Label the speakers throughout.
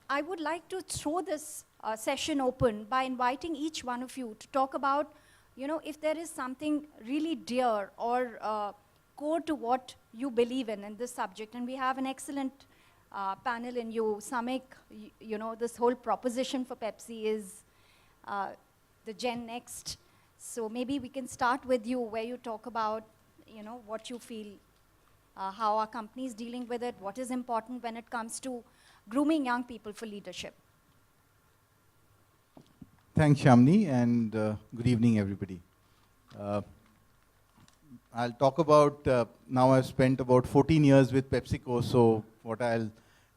Speaker 1: I would like to throw this session open by inviting each one of you to talk about, if there is something really dear or core to what you believe in this subject. And we have an excellent panel in you. Samik, this whole proposition for Pepsi is the Gen Next. So maybe we can start with you, where you talk about, what you feel, how our company is dealing with it, what is important when it comes to grooming young people for leadership.
Speaker 2: Thanks, Shamni, and good evening, everybody. I'll talk about, now I've spent about 14 years with PepsiCo, so what I'll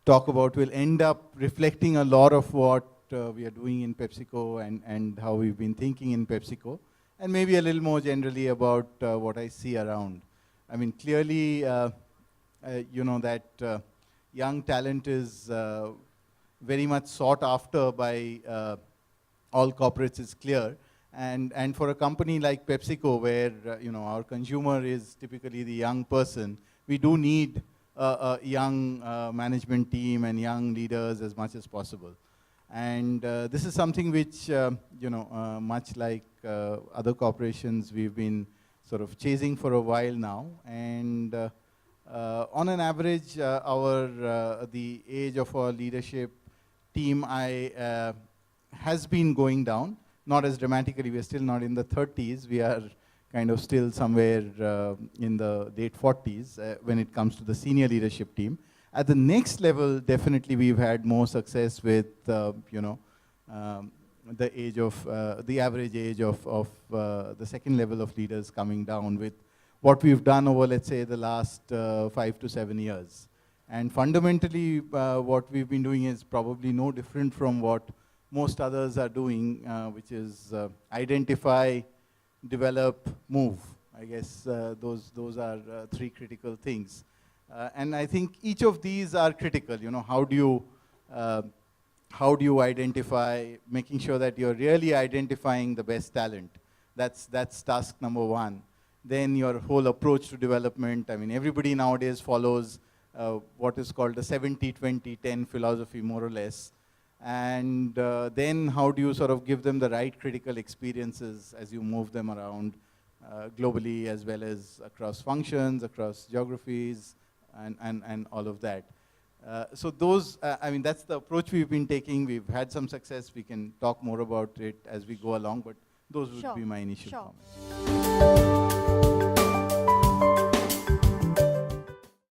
Speaker 2: talk about will end up reflecting a lot of what we are doing in PepsiCo and how we've been thinking in PepsiCo, and maybe a little more generally about what I see around. I mean, clearly, that young talent is very much sought after by all corporates, is clear. And for a company like PepsiCo, where our consumer is typically the young person, we do need a young management team and young leaders as much as possible. And this is something which, much like other corporations, we've been sort of chasing for a while now. And on an average, the age of our leadership team has been going down. Not as dramatically, we're still not in the 30s. We are kind of still somewhere in the late 40s when it comes to the senior leadership team. At the next level, definitely we've had more success with, the age of, the average age of the second level of leaders coming down with what we've done over, let's say, the last 5 to 7 years. And fundamentally, what we've been doing is probably no different from what most others are doing, which is identify, develop, move. I guess those are three critical things. And I think each of these are critical. How do you identify, making sure that you're really identifying the best talent? That's task number one. Then your whole approach to development. I mean, everybody nowadays follows what is called the 70-20-10 philosophy, more or less. And then how do you sort of give them the right critical experiences as you move them around globally, as well as across functions, across geographies, and all of that. So those, that's the approach we've been taking. We've had some success. We can talk more about it as we go along, but those would be my initial comments.